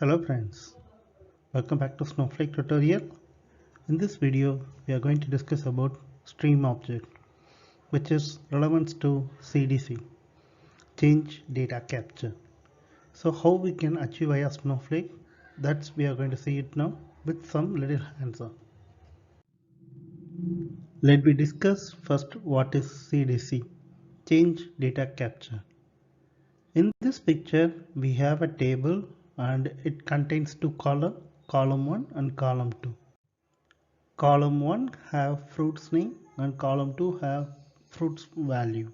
Hello friends, welcome back to Snowflake tutorial. In this video we are going to discuss about stream object, which is relevant to CDC, change data capture. So how we can achieve via Snowflake, that's we are going to see it now with some little answer. Let me discuss first what is CDC, change data capture. In this picture we have a table and it contains two columns, column 1 and column 2. Column 1 have fruits name and column 2 have fruits value.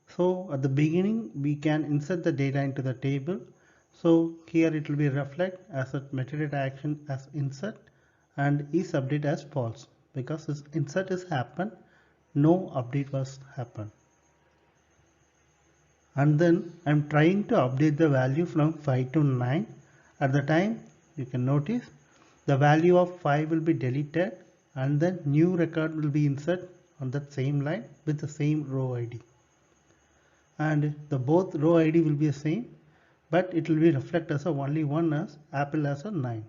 So at the beginning we can insert the data into the table. So here it will be reflect as a metadata action as insert and ISUPDATE as false, because this insert is happened, no update was happened. And then I'm trying to update the value from 5 to 9. At the time you can notice the value of 5 will be deleted and then new record will be inserted on that same line with the same row ID. And the both row ID will be the same, but it will be reflected as only one as Apple as a 9.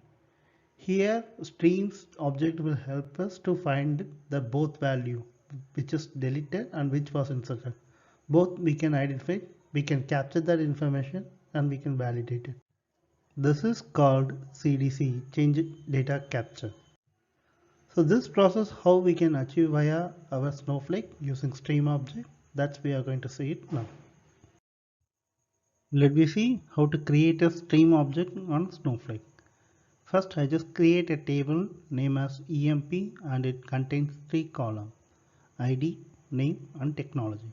Here streams object will help us to find the both value which is deleted and which was inserted. Both we can identify, we can capture that information and we can validate it. This is called CDC, change data capture. So this process how we can achieve via our Snowflake using stream object, that's we are going to see it now. Let me see how to create a stream object on Snowflake. First I just create a table name as EMP and it contains 3 columns: ID, name and technology.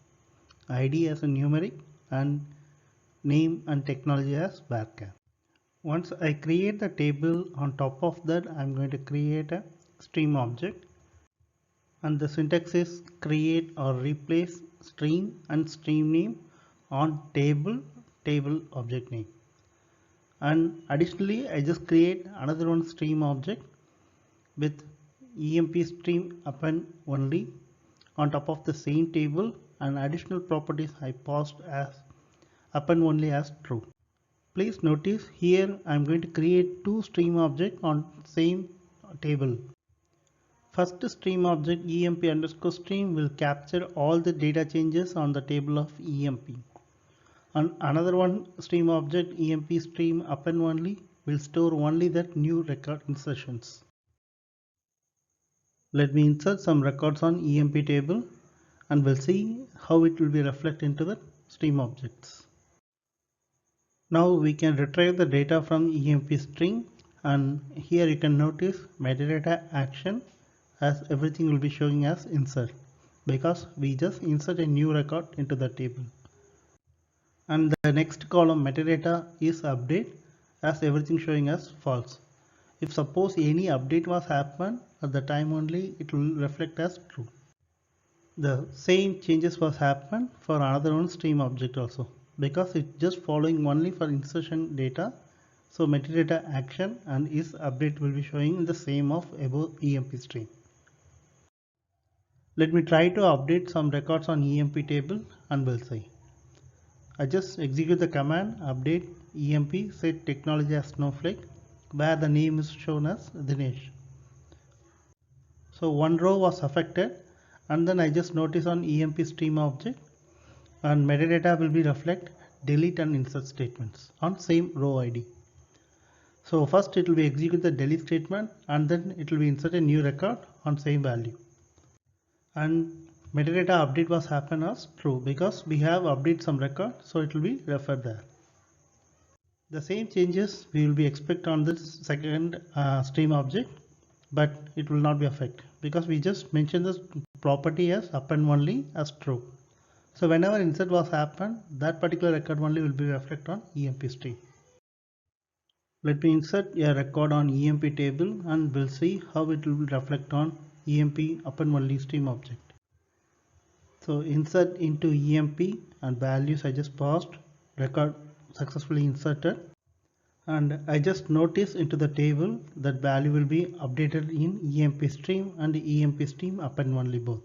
ID as a numeric and name and technology as varchar. Once I create the table, on top of that I'm going to create a stream object, and the syntax is create or replace stream and stream name on table object name. And additionally I just create another one stream object with EMP stream append only on top of the same table, and additional properties I passed as append only as true. Please notice here I am going to create 2 stream objects on same table. First stream object EMP underscore stream will capture all the data changes on the table of EMP. And another one stream object EMP stream append only will store only that new record insertions. Let me insert some records on EMP table and we'll see how it will be reflected into the stream objects. Now we can retrieve the data from EMP string, and here you can notice metadata action as everything will be showing as insert, because we just insert a new record into the table. And the next column metadata is update as everything showing as false. If suppose any update was happened at the time only, it will reflect as true. The same changes was happened for another one stream object also, because it's just following only for insertion data. So metadata action and is update will be showing in the same of above EMP stream. Let me try to update some records on EMP table and we'll see. I just execute the command update EMP set technology as Snowflake, where the name is shown as Dinesh. So one row was affected, and then I just notice on EMP stream object and metadata will be reflect delete and insert statements on same row ID. So first it will be execute the delete statement and then it will be insert a new record on same value. And metadata update was happen as true because we have update some record, so it will be referred there. The same changes we will be expect on this second stream object, but it will not be affect because we just mentioned this property as append only as true. So whenever insert was happen, that particular record only will be reflect on EMP stream. Let me insert a record on EMP table and we'll see how it will reflect on EMP append only stream object. So insert into EMP and values I just passed, record successfully inserted, and I just notice into the table that value will be updated in EMP stream and EMP stream append only both.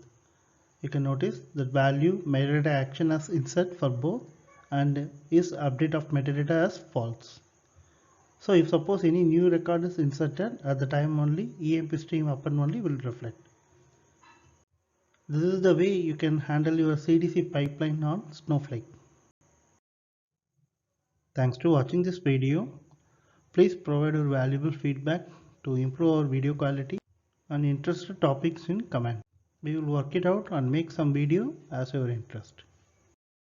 You can notice that value metadata action as insert for both and is update of metadata as false. So if suppose any new record is inserted, at the time only EMP stream append only will reflect. This is the way you can handle your CDC pipeline on Snowflake. Thanks to watching this video. Please provide your valuable feedback to improve our video quality and interested topics in comment. We will work it out and make some video as your interest.